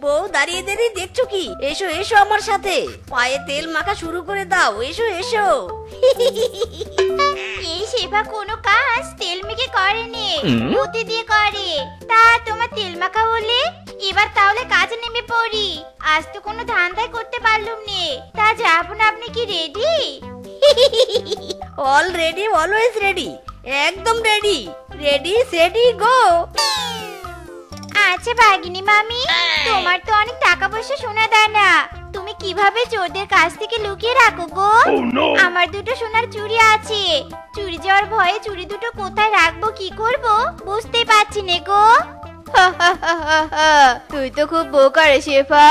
বউ দাঁড়িয়ে দাঁড়িয়ে দেখছো কি? এসো এসো আমার সাথে, পায়ে তেল মাখা শুরু করে দাও। এসো এসো। এই শেফা কোনো কাজ তেল মেখে করেনি, মতি দিয়ে করে। তা তোমার তেল মাখা হলে এবার তাহলে কাজে নেমে পড়ি। আজ তো কোনো ধান্দাই করতে পারলুম নে। তা যাবো না, আপনি কি ready? All ready, always ready, একদম রেডি। রেডি সেডি গো। আচ্ছা ভাগিনী মামি, তোমার তো অনেক টাকা পয়সা শোনা দেয় না, তুমি কিভাবে চোরদের কাছ থেকে লুকিয়ে রাখো গো? আমার দুটো সোনার চুড়ি আছে, চুরি যাওয়ার ভয়ে চুড়ি দুটো কোথায় রাখবো, কি করব বুঝতে পারছি না গো। তুই তো খুব বোকা রে শেফা।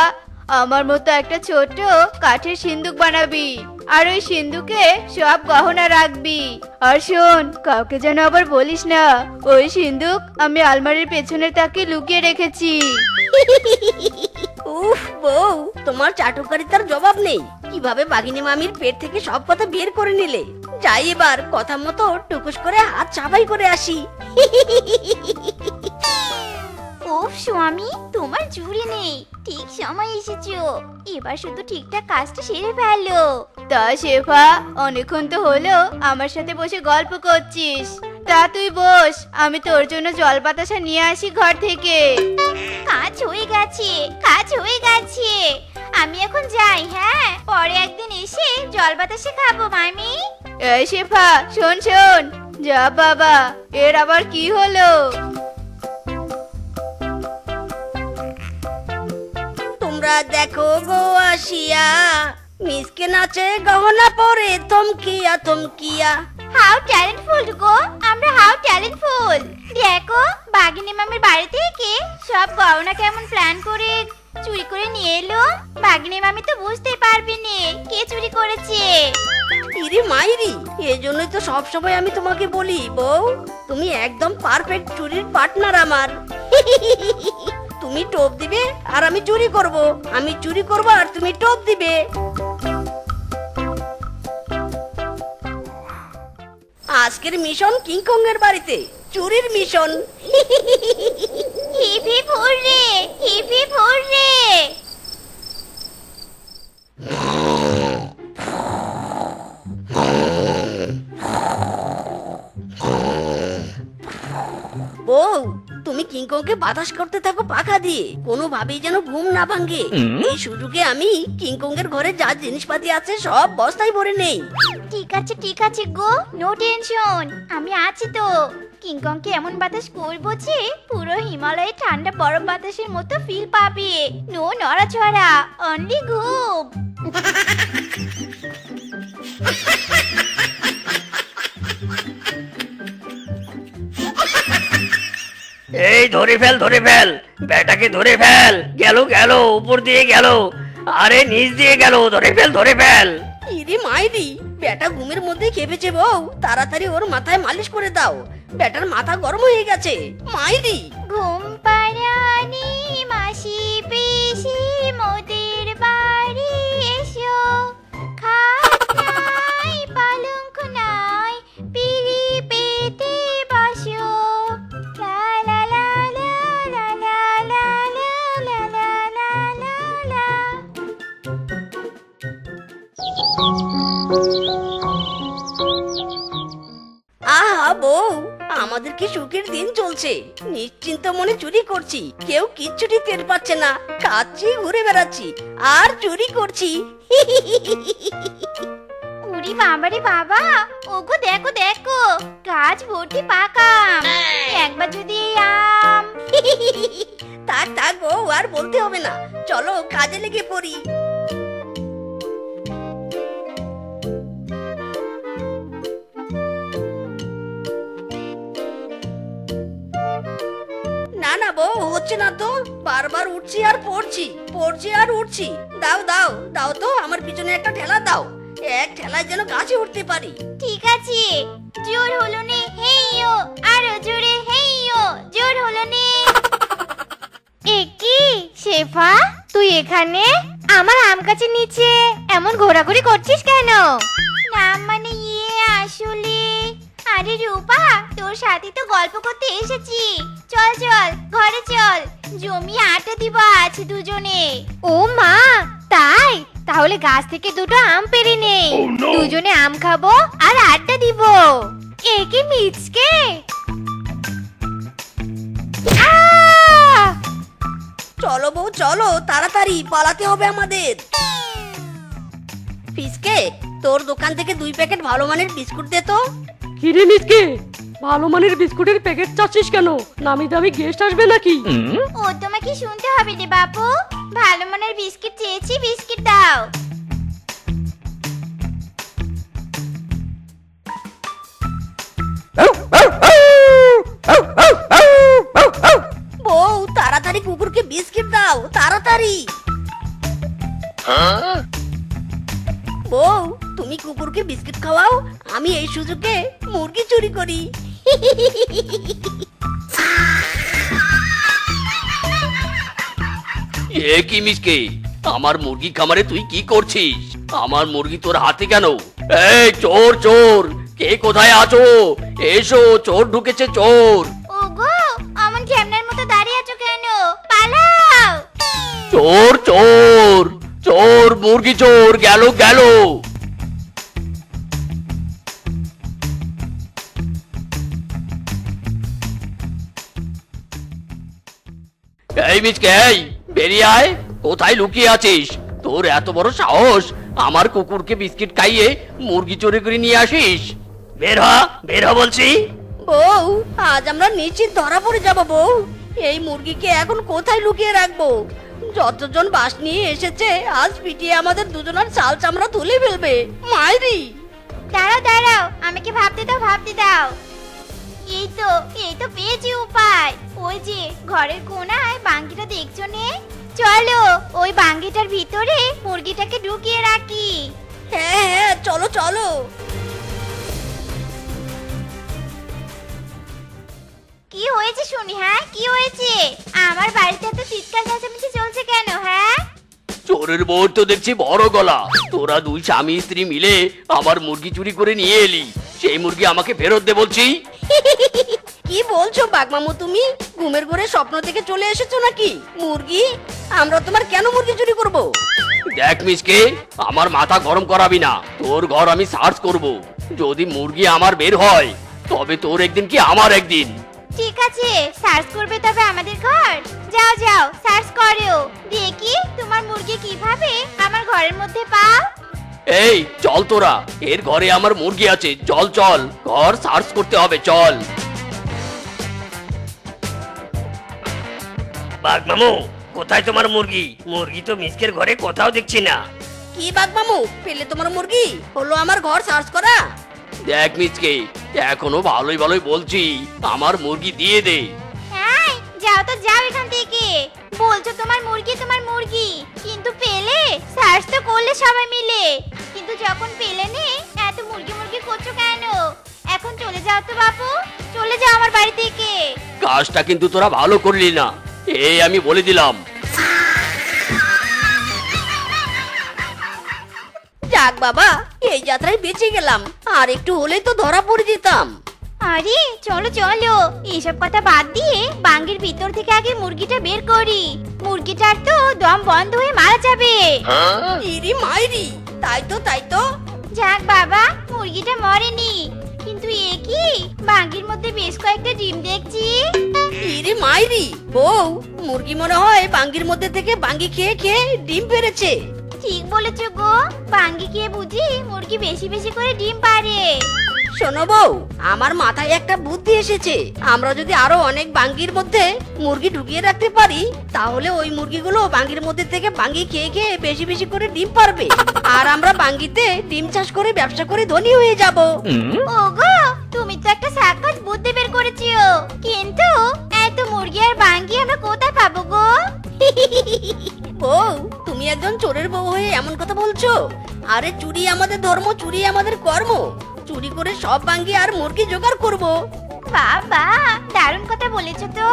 আমার মতো একটা ছোট কাঠের সিন্দুক বানাবি, আর ওই সিন্দুকে সব গহনা রাখবি। আর শোন, কাউকে যেন আবার বলিস না ওই সিন্দুক আমি আলমারির পেছনের তাকে লুকিয়ে রেখেছি। উফ বউ, তোমার চাটুকারিতার জবাব নেই। কিভাবে বাঘিনী মামির পেট থেকে সব কথা বের করে নিলে। যাই এবার কথা মতো টুকুস করে হাত সাফাই করে আসি। উফ স্বামী, তোমার জুড়ি নেই, ঠিক সময় এসেছো। এবার শুধু ঠিকঠাক কাজটা সেরে ফেলো। তা শেফা, অনেকক্ষণ তো হলো আমার সাথে বসে গল্প করছিস। তা তুই বস, আমি তোর জন্য জল বাতাসা নিয়ে আসি ঘর থেকে। কাজ হয়ে গেছে, কাজ হয়ে গেছে। আমি এখন যাই, হ্যাঁ? পরে একদিন এসে জল বাতাসে খাবো মামি। এই শেফা, শোন শোন। যা বাবা, এর আবার কি হলো? তোমরা দেখো গো আসিয়া, মিসকে নাচে গহনা পরে থমকিয়া থমকিয়া। হাউ ট্যালেন্টফুল গো, আমরা হাউ ট্যালেন্টফুল। দেখো বাগিনী মামির বাড়ি থেকে সব গহনা কেমন প্ল্যান করে চুরি করে নিয়ে এলো। বাগিনী মামি তো বুঝতে পারবে না কে চুরি করেছে। ইরে মাইরি, এই জন্যই তো সব সময় আমি তোমাকে বলি বউ, তুমি একদম পারফেক্ট চুরির পার্টনার আমার। তুমি টোপ দিবে আর আমি চুরি করব, আমি চুরি করব আর তুমি টোপ দিবে। আজকের মিশন কিংকং এর বাড়িতে, চুরির mission. Hip hip hurray, hip hip hurray. বউ, তুমি কিংকংকে বাতাস করতে থাকো পাখা দিয়ে, কোনোভাবেই যেন ঘুম না ভাঙে। এই সুযোগে আমি কিংকং এর ঘরে যা জিনিসপাতি আছে সব বস্তায় ভরে নেই। ঠিক আছে গো, নো টেনশন, আমি আছি তো। কিংকংকে এমন বাতাস করবো যে পুরো হিমালয়ে ঠান্ডা বরফ বাতাসের মতো ফিল পাবে। নো নড়াচড়া, অনলি ঘুম। এই ধরে ফেল, ধরে ফেল, বেটাকে ধরে ফেল। গেল গেল, উপর দিয়ে গেল, আরে নিচ দিয়ে গেল, ধরে ফেল, ধরে ফেল। ইরে মাইরি, বেটা ঘুমের মধ্যে খেপেছে বউ, তাড়াতাড়ি ওর মাথায় মালিশ করে দাও, বেটার মাথা গরম হয়ে গেছে। মাইরি, ঘুম পাড়ানি মাসি পিসি মোদের বাড়ি এসো। খাট নাই, পালঙ্ক নাই, পিড়ি পেতে বসো। লা লা লা লা লা লা লা লা লা লা লা লা লা। আহা বউ, আমাদের কি সুখের দিন চলছে। নিশ্চিন্ত মনে চুরি করছি, কেউ কিচ্ছুটি টের পাচ্ছে না। খাচ্ছি, ঘুরে বেড়াচ্ছি আর চুরি করছি। উরি বাবারে বাবা, ওগো দেখো দেখো, গাছ ভর্তি পাকা আম। একবার যদি এই আম। থাক থাক বউ, আর বলতে হবে না, চলো কাজে লেগে পড়ি। না না বউ, হচ্ছে না তো, বারবার উঠছি আর পড়ছি, পড়ছি আর উঠছি। দাও দাও দাও তো, আমার পিছনে একটা ঠেলা দাও, এক ঠেলায় যেন গাছে উঠতে পারি। ঠিক আছে, জোর হলো নে, হেইও, আরো জোরে হেইও, জোর হলো নে। একি শেফা, তুই এখানে আমার আম গাছের নিচে এমন ঘোরাঘুরি করছিস কেন? না মানে আসলে, আরে রূপা, তোর সাথে তো গল্প করতে এসেছি। চল চল ঘরে চল, জমি আটা দিব আজ দুজনে। ও মা, তাই? তাহলে গাছ থেকে দুটো আম পেড়ে নেই, দুজনে আম খাবো আর আড্ডা দিব। এ কি মিচকে? চলো বউ চলো, তাড়াতাড়ি পালাতে হবে আমাদের। ফিসকে, তোর দোকান থেকে 2 প্যাকেট ভালো মানের বিস্কুট দে তো। কিরে মিসকে, ভালো মানের বিস্কুটের প্যাকেট চাচ্ছিস কেন? নামি দামি গেস্ট আসবে নাকি? ও তোমাকে শুনতে হবে রে বাপু, ভালো মানের বিস্কিট চেয়েছি, বিস্কিট দাও। বউ তাড়াতাড়ি কুকুরকে বিস্কিট দাও, তাড়াতাড়ি। বউ তুমি কুকুরকে বিস্কিট খাওয়াও, আমি এই সুযোগে মুরগি চুরি করি। এ কি মিসকে, আমার মুরগি খামারে তুই কি করছিস? আমার মুরগি তোর হাতে কেন? এই চোর চোর, কে কোথায় আছো? এসো, চোর ঢুকেছে, চোর। ওগো, অমন ঝ্যামনার মতো দাঁড়িয়ে আছো কেন? পালাও! চোর চোর চোর, মুরগি চোর, গেল গেল। এই মিচকে, এই বেরিয়ে আয়, কোথায় লুকিয়ে আছিস? তোর এত বড় সাহস, আমার কুকুরকে বিস্কিট খাইয়ে মুরগি চুরি করে নিয়ে আসিস? বের হ, বের হ বলছি। বউ আজ আমরা নিশ্চিত ধরা পড়ে যাব বউ। এই মুরগিকে এখন কোথায় লুকিয়ে রাখবো? যতজন বাস নিয়ে এসেছে আজ পিটিয়ে আমাদের দুজনের চাল চামড়া তুলে ফেলবে। মাইরি! দাঁড়াও দাঁড়াও, আমাকে ভাবতে দাও, ভাবতে দাও। এই তো পেয়েছি উপায়। ওই যে ঘরের কোণায় বাঙ্গিটা দেখছো নে, চলো ওই বাঙ্গিটার ভিতরে মুরগিটাকে ঢুকিয়ে রাখি। হ্যাঁ হ্যাঁ চলো চলো। কি হয়েছে শুনি? হ্যাঁ কি হয়েছে? আমার বাড়িতে এত চিৎকার চেঁচামেচি চলছে কেন? হ্যাঁ চোরের বউ তো দেখছি বড় গলা। তোরা 2 স্বামী স্ত্রী মিলে আমার মুরগি চুরি করে নিয়ে এলি, সেই মুরগি আমাকে ফেরত দে বলছি। কি বলছো বাগমামু, তুমি ঘুমের ঘরে স্বপ্ন থেকে চলে এসেছো নাকি? মুরগি? আমরা তোমার কেন মুরগি চুরি করব? দেখ মিসকে, আমার মাথা গরম করাবি না। তোর ঘর আমি সার্চ করব, যদি মুরগি আমার বের হয় তবে তোর একদিন কি আমার একদিন। ঠিক আছে, সার্চ করবে তবে আমাদের ঘর? যাও যাও, সার্চ করো, দেখি তোমার মুরগি কিভাবে আমার ঘরের মধ্যে পাও। এই চল, তোরা এর ঘরে আমার মুরগি আছে, চল চল, ঘর সার্চ করতে হবে, চল। বাগমামু, কোথায় তোমার মুরগি? মুরগি তো মিসকের ঘরে কোথাও দেখছি না। কি বাগমামু, পেলে তোমার মুরগি? হলো আমার ঘর সার্চ করা? দেখ মিসকে, এখনো ভালোই ভালোই বলছি, আমার মুরগি দিয়ে দে। হ্যাঁ যাও তো, যাও এখান থেকে। বলছো তোমার মুরগি, কিন্তু পেলে? সার্চ তো করলে সবাই মিলে, কিন্তু যখন পেলে নে, এত মুরগি মুরগি করছো কেন? এখন চলে যাও তো বাপু, চলে যাও আমার বাড়ি থেকে। কাজটা কিন্তু তোরা ভালো করলি না, এই আমি বলে দিলাম। যাক বাবা, এই যাত্রায় বেঁচে গেলাম, আর একটু হলেই তো ধরা পড়ে যেতাম। আরে চলো চলো, এইসব কথা বাদ দিয়ে বাঙ্গির ভিতর থেকে আগে মুরগিটা বের করি। মুরগিটার তো দম বন্ধ হয়ে মারা যাবে। ইরি মাইরি, তাই তো তাই তো। যাক বাবা, মুরগিটা মরেনি, কিন্তু এ কি, বাঙ্গির মধ্যে বেশ কয়েকটা ডিম দেখছি। ইরি মাইরি, বউ মুরগি মনে হয় বাঙ্গির মধ্যে থেকে বাঙ্গি খেয়ে খেয়ে ডিম পেড়েছে। ঠিক বলেছো গো, বাঙ্গি খেয়ে বুঝি মুরগি বেশি বেশি করে ডিম পারে। শোনো বউ, আমার মাথায় একটা বুদ্ধি এসেছে। আমরা যদি আরো অনেক বাঙ্গির মধ্যে মুরগি ঢুকিয়ে রাখতে পারি, তাহলে ওই মুরগিগুলো বাঙ্গির মধ্যে থেকে বাঙ্গি খেয়ে খেয়ে বেশি বেশি করে ডিম পারবে, আর আমরা বাঙ্গিতে ডিম চাষ করে ব্যবসা করে ধনী হয়ে যাব। ওগো, তুমি তো একটা সাক্ষাৎ বুদ্ধি বের করেছো, কিন্তু এত মুরগি আর বাঙ্গি আমরা কোথায় পাবো গো? বউ, তুমি একজন চোরের বউ হয়ে এমন কথা বলছো? আরে চুরি আমাদের ধর্ম, চুরি আমাদের কর্ম। চুরি করে সব বাঙ্গি আর মুরগি জোগাড় করব। বাবা, দারুণ কথা বলেছো তো।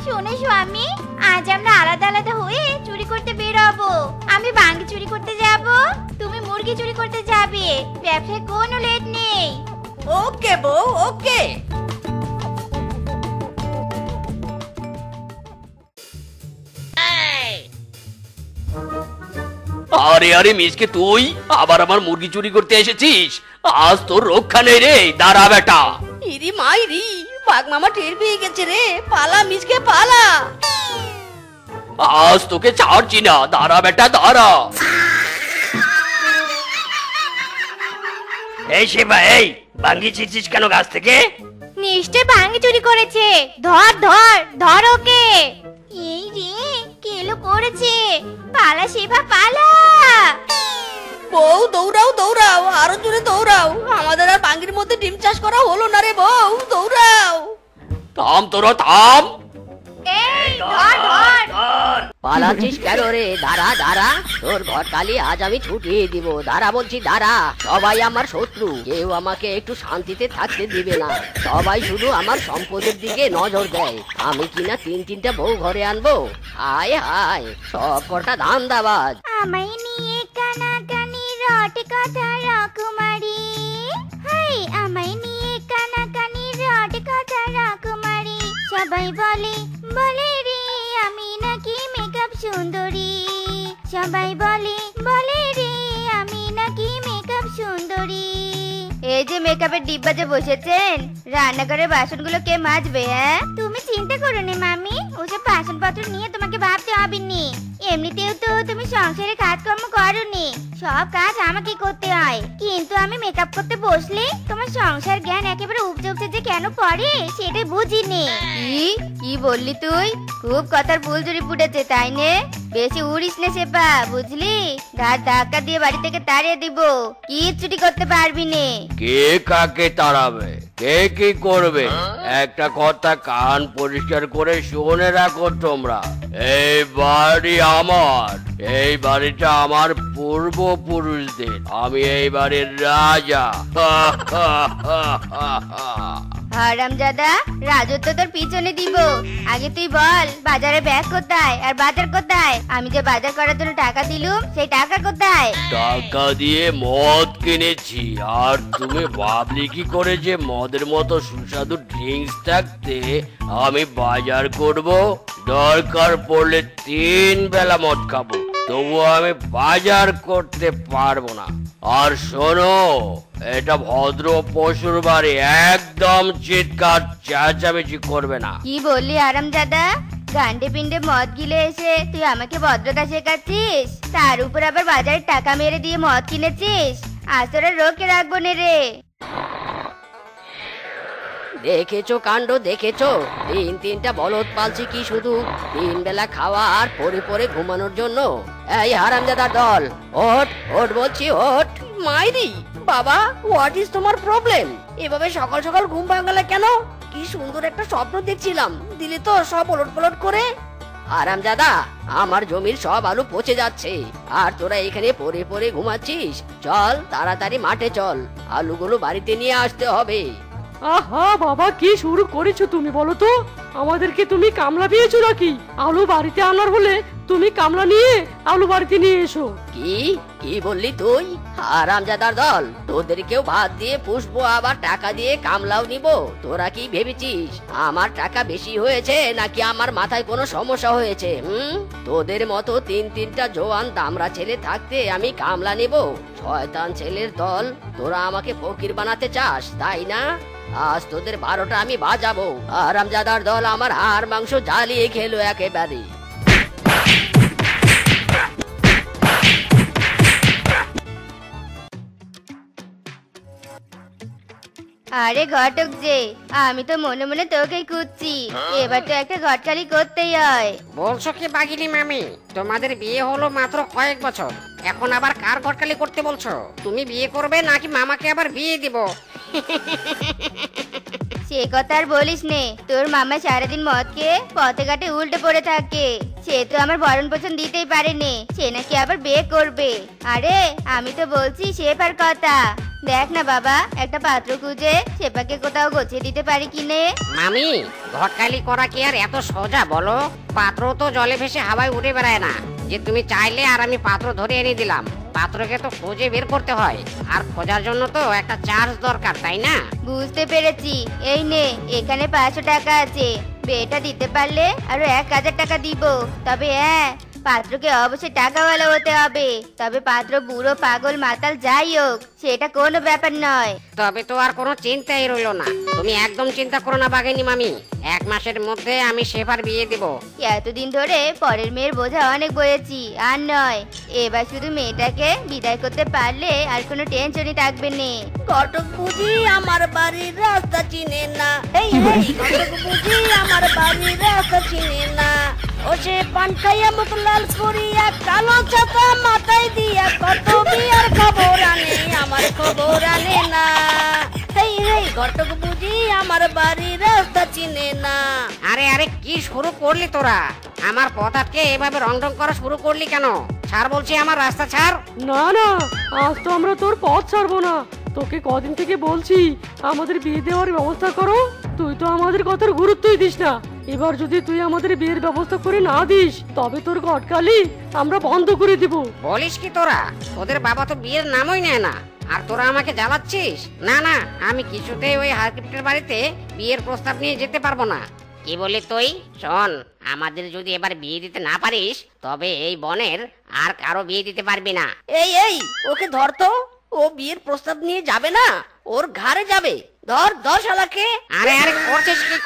শোনো স্বামী, আজ আমরা আলাদা আলাদা হয়ে চুরি করতে বের হবো। আমি বাঙ্গি চুরি করতে যাব, তুমি মুরগি চুরি করতে যাবে। ব্যবসায় কোনো লেট নেই। ওকে বউ, ওকে। আরে আরে মিসকে, তুই আবার আমার মুরগি চুরি করতে এসেছিস? আজ তোর রক্ষা নেই রে, দাঁড়া বেটা। ইরি মাইরি, বাঘ মামা টের পেয়ে গেছে রে, পালা মিসকে পালা। আজ তোকে ছাড়ছি না, দাঁড়া বেটা দাঁড়া। এই শেফা, এই ভাঙ্গি ছিঁড়ছিস কেন গাছ থেকে? নিশ্চয় ভাঙি চুরি করেছে। ধর ধর ধর ওকে। এই রে, কেলো করেছে। পালা শেফা পালা। বউ দৌড়াও দৌড়াও, আরো জোরে দৌড়াও, আমাদের আর বাঙ্গির মধ্যে ডিম চাষ করা হলো না রে বউ, দৌড়াও। থাম তোরা, থাম। এই ধর ধর। পালাচ্ছিস কেন রে? দাঁড়া দাঁড়া, তোর ঘর কালি আজ আমি ছুটিয়ে দিব। দাঁড়া বলছি, দাঁড়া। সবাই আমার শত্রু, কেউ আমাকে একটু শান্তিতে থাকতে দিবে না। সবাই শুধু আমার সম্পদের দিকে নজর দেয়। আমি কিনা তিনটা বউ ঘরে আনবো? হায় হায়, সব কটা ধান্দাবাজ। আমায় নিয়ে কানাকানি রটে কথা রাকুমারি। হাই, আমায় নিয়ে কানাকানি রটে কথা রাকুমারি। সবাই বলে বলে রে আমি নাকি মেকআপ সুন্দরী। সবাই বলে বলে রে আমি নাকি মেকআপ সুন্দরী। এই যে মেকআপের ডিব্বা যে বসেছেন, রান্নাঘরের বাসনগুলো কে মাজবে? হ্যাঁ, তুমি চিন্তা করো না মামি, ওসব বাসনপত্র নিয়ে তোমাকে ভাবতে হবে নি। এমনিতেও তো তুমি সংসারে কাজকর্ম করোনি, সব কাজ আমাকে করতে হয়। কিন্তু আমি মেকআপ করতে বসলে তোমার সংসার জ্ঞান একেবারে উপচে উপচে যে কেন পড়ে সেটাই বুঝিনি। কি বললি তুই? খুব কথার ভুল জুড়ি ফুটেছে, তাই নে? বেশি উড়িস না শেপা, বুঝলি? ঘাট ধাক্কা দিয়ে বাড়ি থেকে তাড়িয়ে দিব, কিচ্ছুটি করতে পারবি নে। কে কাকে তাড়াবে, কে কি করবে, একটা কথা কান পরিষ্কার করে শুনে রাখো তোমরা। এই বাড়ি আমার, এই বাড়িটা আমার পূর্বপুরুষদের, আমি এই বাড়ির রাজা। হারামজাদা, রাজত্ব তোর পিছনে দিব। আগে তুই বল, বাজারে ব্যাগ কোথায় আর বাজার কোথায়? আমি যে বাজার করার জন্য টাকা দিলুম, সেই টাকা কোথায়? টাকা দিয়ে মদ কিনেছি, আর তুমি ভাবলি কি করে যে মদের মতো সুস্বাদু ড্রিঙ্কস থাকতে আমি বাজার করব? দরকার পড়লে 3 বেলা মদ খাবো, তবুও আমি বাজার করতে পারবো না। আর শোনো, এটা ভদ্র পশুর বাড়ি, একদম চিৎকার চেঁচামেচি করবে না। কি বললি হারামজাদা? গান্ডে পিন্ডে মদ গিলে এসে তুই আমাকে ভদ্রতা শেখাচ্ছিস, তার উপর আবার বাজারে টাকা মেরে দিয়ে মদ কিনেছিস? আজ তোরা রোকে রাখবো নে রে। দেখেছো কাণ্ড, দেখেছো? 3টা বলদ পালছি কি শুধু 3 বেলা খাওয়া আর পরে পরে ঘুমানোর জন্য? এই হারামজাদার দল, ওঠ ওঠ বলছি, ওঠ। মাইরি, বাবা হোয়াট ইজ তোমার প্রবলেম? এভাবে সকাল সকাল ঘুম ভাঙালে কেন? কি সুন্দর একটা স্বপ্ন দেখছিলাম, দিলে তো সব ওলট পালট করে। হারামজাদা, আমার জমির সব আলু পচে যাচ্ছে, আর তোরা এখানে পরে পরে ঘুমাচ্ছিস। চল তাড়াতাড়ি মাঠে চল, আলুগুলো বাড়িতে নিয়ে আসতে হবে। আহা বাবা, কি শুরু করেছো তুমি বলো তো? আমাদেরকে তুমি কামলা দিয়েছো নাকি? আলু বাড়িতে আনার হলে তুমি কামলা নিয়ে আলু বাড়িতে নিয়ে এসো। কি কি বললি তুই? হারামজাদার দল, তোদেরকেও ভাত দিয়ে পুষবো, আবার টাকা দিয়ে কামলাও নিব? তোরা কি ভেবেছিস আমার টাকা বেশি হয়েছে নাকি আমার মাথায় কোনো সমস্যা হয়েছে? তোদের মতো 3টা জোয়ান দামড়া ছেলে থাকতে আমি কামলা নিব? শয়তান ছেলের দল, তোরা আমাকে ফকির বানাতে চাস, তাই না? আজ তোদের 12টা আমি বাজাবো। হারামজাদার দল আমার হাড় মাংস জ্বালিয়ে খেলো একেবারে। আরে ঘটক যে, আমি তো মনে মনে তোকেই খুঁজছি, এবার তো একটা ঘটকালি করতেই হয়। বলছো কি বাগিনী মামি, তোমাদের বিয়ে হলো মাত্র কয়েক বছর, এখন আবার কার ঘটকালি করতে বলছো? তুমি বিয়ে করবে নাকি মামাকে আবার বিয়ে দিব? সে কথা আর বলিস নে, তোর মামা সারাদিন মদ খেয়ে পথে ঘাটে উল্টে পড়ে থাকে। সে তো আমার ভরণ পোষণ দিতেই পারেনি, সে নাকি আবার বিয়ে করবে। আরে আমি তো বলছি শেফার কথা। দেখ না বাবা, একটা পাত্র খুঁজে শেফাকে কোথাও গোছিয়ে দিতে পারি কিনে। মামি, ঘটকালি করা কি আর এত সোজা বলো? পাত্র তো জলে ভেসে হাওয়ায় উড়ে বেড়ায় না যে তুমি চাইলে আর আমি পাত্র ধরে এনে দিলাম। পাত্রকে তো খুঁজে বের করতে হয়, আর খোঁজার জন্য তো একটা চার্জ দরকার, তাই না? বুঝতে পেরেছি, এই নে এখানে 500 টাকা আছে, বিয়েটা দিতে পারলে আরো 1000 টাকা দিব। তবে হ্যাঁ, পাত্রকে অবশ্যই টাকাওয়ালা হতে হবে, তবে পাত্র বুড়ো পাগল মাতাল যাই হোক সেটা কোনো ব্যাপার নয়। তবে তো আর কোনো চিন্তাই রইলো না। তুমি একদম চিন্তা করো না বাঘিনী মামি, 1 মাসের মধ্যে আমি শেফার বিয়ে দিব। এতদিন ধরে পরের মেয়ের বোঝা অনেক বয়েছি, আর নয়, এবার শুধু মেয়েটাকে বিদায় করতে পারলে আর কোনো টেনশনই থাকবে না। ঘটক বুঝি আমার বাড়ির রাস্তা চিনে না, এই ঘটক বুঝি আমার বাড়ির রাস্তা চিনে না। ও সে পান খাইয়া মুখ লাল করিয়া কালো ছাতা মাথায় দিয়া কত বিয়ার খবর আনে, আমার খবর আনে না। এই ঘটক বুঝি আমার বাড়ির রাস্তা চিনে না। আরে আরে কি শুরু করলি তোরা? আমার পথ আটকে এভাবে রং রং করা শুরু করলি কেন? ছাড় বলছি, আমার রাস্তা ছাড়। না না, আজ তো আমরা তোর পথ ছাড়বো না। তোকে কদিন থেকে বলছি আমাদের বিয়ে দেওয়ার ব্যবস্থা করো, তুই তো আমাদের কথার গুরুত্বই দিস না। এবার যদি তুই আমাদের বিয়ের ব্যবস্থা করে না দিস তবে তোর ঘটকালি আমরা বন্ধ করে দিব। বলিস কি তোরা? ওদের বাবা তো বিয়ের নামই নেয় না, আর তোরা আমাকে জ্বালাচ্ছিস? না না, আমি কিছুতেই ওই হারকিপ্টের বাড়িতে বিয়ের প্রস্তাব নিয়ে যেতে পারবো না। কি বলি তুই? শোন, আমাদের যদি এবার বিয়ে দিতে না পারিস তবে এই বনের আর কারো বিয়ে দিতে পারবি না। এই ওকে ধর তো, ও বিয়ের প্রস্তাব নিয়ে যাবে না, ওর ঘাড়ে যাবে। ধর ধর শালাকে। আরে আরে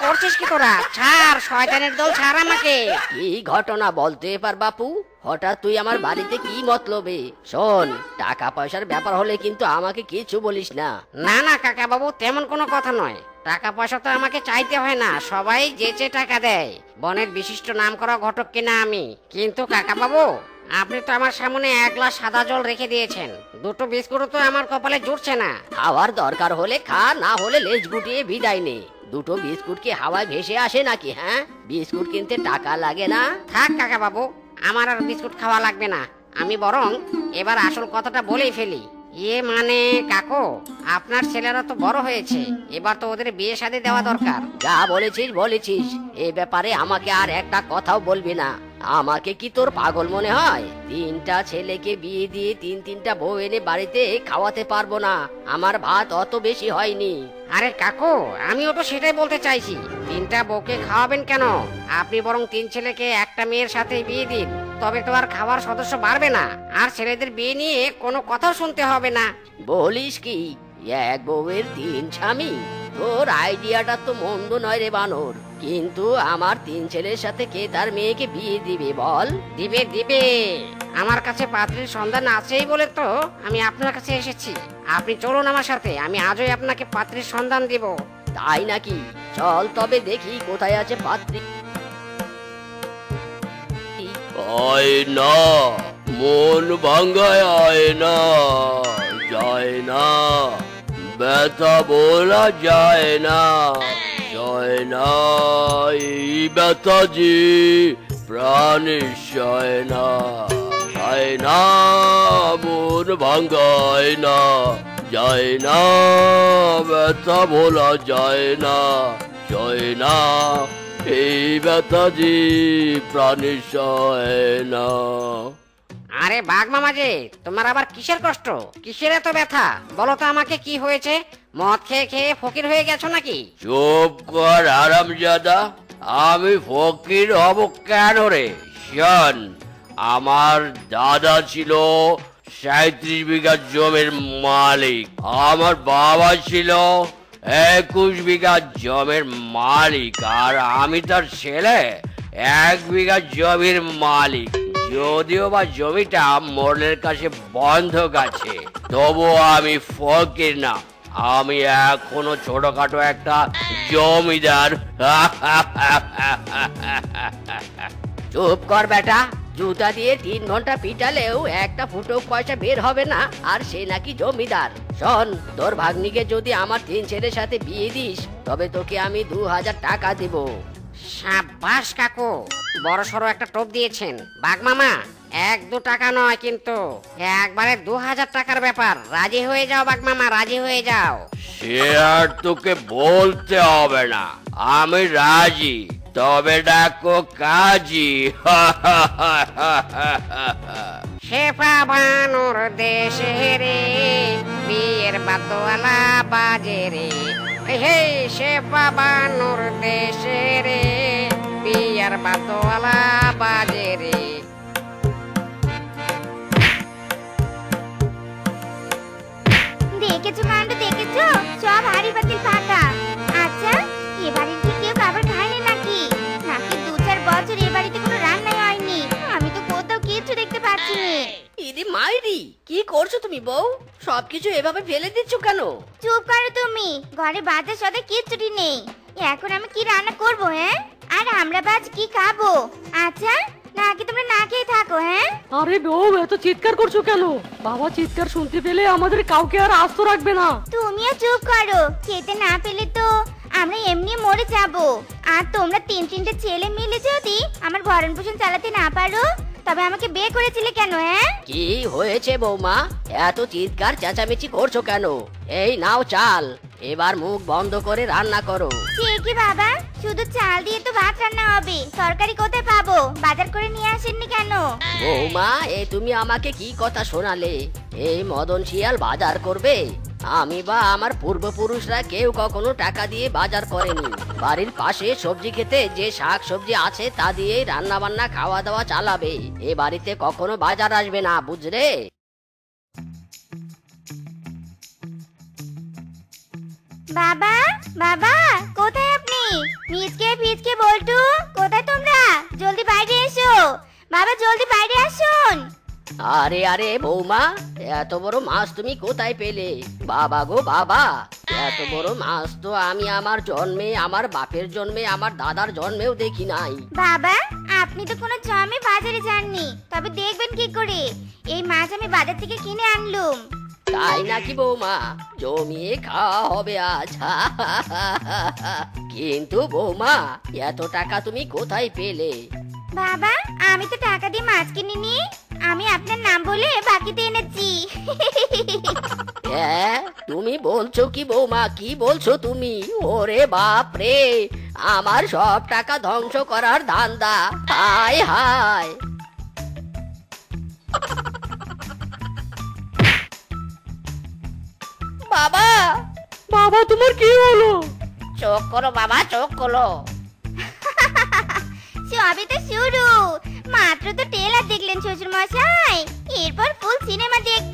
করছিস কি তোরা? ছাড়, শয়তানের দল, ছাড় আমাকে। কি ঘটনা বলতে পার বাপু? হঠাৎ তুই আমার বাড়িতে কি মতলবে? শোন, টাকা পয়সার ব্যাপার হলে কিন্তু আমাকে কিছু বলিস না। না না কাকা বাবু, তেমন কোনো কথা নয়। টাকা পয়সা তো আমাকে চাইতে হয় না, সবাই যেচে টাকা দেয়। বনের বিশিষ্ট নাম করা ঘটক কিনা আমি। কিন্তু কাকা বাবু, আপনি তো আমার সামনে 1 গ্লাস সাদা জল রেখে দিয়েছেন, 2টো বিস্কুটও তো আমার কপালে জুটছে না। খাওয়ার দরকার হলে খা, না হলে লেজ গুটিয়ে বিদায় নে। 2টো বিস্কুট কি হাওয়ায় ভেসে আসে নাকি? হ্যাঁ, বিস্কুট কিনতে টাকা লাগে না? থাক কাকা বাবু, আমার আর বিস্কুট খাওয়া লাগবে না। আমি বরং এবার আসল কথাটা বলেই ফেলি। মানে কাকু, আপনার ছেলেরা তো বড় হয়েছে, এবার তো ওদের বিয়ে শাদী দেওয়া দরকার। যা বলেছিস, এ ব্যাপারে আমাকে আর একটা কথাও বলবি না। আমাকে কি তোর পাগল মনে হয়? 3টা ছেলেকে বিয়ে দিয়ে 3টা বউ এনে বাড়িতে খাওয়াতে পারবো না? আমার ভাত অত বেশি হয়নি। আরে কাকু, আমিও তো সেটাই বলতে চাইছি। 3টা বউকে খাওয়াবেন কেন? আপনি বরং 3 ছেলেকে একটা মেয়ের সাথে বিয়ে দিন, তবে তো আর খাওয়ার সদস্য বাড়বে না, আর ছেলেদের বিয়ে নিয়ে কোনো কথাও শুনতে হবে না। বলিস কি, 1 বউয়ের 3 স্বামী? তোর আইডিয়াটা তো মন্দ নয় রে বানর, কিন্তু আমার 3 ছেলের সাথে কে তার মেয়েকে বিয়ে দিবে বল? দিবে। আমার কাছে পাত্রীর সন্ধান আছেই বলে তো আমি আপনার কাছে এসেছি। আপনি চলুন আমার সাথে, আমি আজই আপনাকে পাত্রীর সন্ধান দিব। তাই নাকি? চল তবে দেখি কোথায় আছে পাত্রী। আয়না মন ভাঙ্গায়, আয়না যায় না, ব্যথা বলা যায় না, যায় না এই ব্যথা যে প্রাণের সয় না। আয়না মন ভাঙ্গায় না, যায় না, ব্যথা বলা যায় না, যায় না এই ব্যথা যে প্রাণের সয় না। আরে বাঘ মামা যে, তোমার আবার কিসের কষ্ট, কিসের এত ব্যথা? বলো তো আমাকে কি হয়েছে? মদ খেয়ে খেয়ে ফকির হয়ে গেছো নাকি? চুপ কর হারামজাদা, আমি ফকির হব কেন রে? শোন, আমার দাদা ছিল 37 বিঘা জমির মালিক, আমার বাবা ছিল 21 বিঘা জমির মালিক, আর আমি তার ছেলে 1 বিঘা জমির মালিক। যদিও বা জমিটা মোড়লের কাছে বন্ধক আছে, তবুও আমি ফকির না, আমি এখনো ছোটখাটো একটা জমিদার। চুপ কর বেটা, জুতা দিয়ে 3 ঘন্টা পিটালেও একটা ফুটো পয়সা বের হবে না, আর সে নাকি জমিদার। শোন, তোর ভাগ্নিকে যদি আমার 3 ছেলের সাথে বিয়ে দিস তবে তোকে আমি 2000 টাকা দিব। সাবাস কাকু, বড় সড়ো একটা টোপ দিয়েছেন। বাঘ মামা, 1-2 টাকা নয় কিন্তু একবারে 2000 টাকার ব্যাপার। রাজি হয়ে যাও বাঘ মামা, রাজি হয়ে যাও। সে আর তোকে বলতে হবে না, আমি রাজি, তবে ডাকো কাজী। শেফা বানুর দেশে রে, বিয়ের বাতোয়ালা বাজে রে। হে শেফা বানুর দেশে রে, বিয়ের বাতোয়ালা বাজে রে। কি করছো তুমি বউ? সবকিছু এভাবে ফেলে দিচ্ছ কেন? চুপ করো তুমি, ঘরে বাজার সদাই কিচ্ছুটি নেই। এখন আমি কি রান্না করব হ্যাঁ? আর আমরা বাজ কি খাবো? আচ্ছা, নাকি তোমরা না খেয়ে থাকো হ্যাঁ? আরে বউ, এত চিৎকার করছো কেন? বাবা চিৎকার শুনতে পেলে আমাদের কাউকে আর আস্ত রাখবে না। তুমিও চুপ করো, খেতে না পেলে তো আমরা এমনি মরে যাব। আর তোমরা তিনটে ছেলে মিলে যদি আমার ভরণ পোষণ চালাতে না পারো, তবে আমাকে বিয়ে করেছিলে কেন হ্যাঁ? কি হয়েছে বৌমা, এত চিৎকার চেঁচামেচি করছো কেন? এই নাও চাল, এবার মুখ বন্ধ করে রান্না করো। কি বাবা, শুধু চাল দিয়ে তো ভাত রান্না হবে, তরকারি কোথায় পাবো? বাজার করে নিয়ে আসেননি কেন? বৌমা, এ তুমি আমাকে কি কথা শোনালে? এই মদন শিয়াল বাজার করবে? আমি বা আমার পূর্বপুরুষরা কেউ কখনো টাকা দিয়ে বাজার করেনি। বাড়ির পাশে সবজি খেতে যে শাক সবজি আছে তা দিয়েই রান্না বান্না খাওয়া দাওয়া চালাবে। এ বাড়িতে কখনো বাজার আসবে না, বুঝলে? বাবা, বাবা, কোথায় আপনি? মিচকে ফিচকে বল্টু, কোথায় তোমরা? জলদি বাইরে এসো। বাবা, জলদি বাইরে আসুন। আরে আরে বৌমা, এত বড় মাছ তুমি কোথায় পেলে? বাবা গো বাবা, এত বড় মাছ তো আমি আমার জন্মে, আমার বাপের জন্মে, আমার দাদার জন্মেও দেখি নাই। বাবা, আপনি তো কোনো জমে বাজারে যাননি, তবে দেখবেন কি করে? এই মাছ আমি বাজার থেকে কিনে আনলুম। তাই নাকি বৌমা? জমিয়ে খাওয়া হবে আজ। কিন্তু বৌমা, এত টাকা তুমি কোথায় পেলে? বাবা, আমি তো টাকা দিয়ে মাছ কিনিনি, আমি আপনার নাম বলে বাকিতে এনেছি। হ্যাঁ, তুমি বলছো কি বৌমা, কি বলছো তুমি? ওরে বাপ রে, আমার সব টাকা ধ্বংস করার ধান্দা। হায় হায়। বাবা, বাবা, তোমার কি হলো? চোখ করো বাবা, চোখ করো। সবই তো শুরু, মাত্র তো ট্রেলার দেখলেন শ্বশুর মশাই, এরপর ফুল সিনেমা দেখবেন।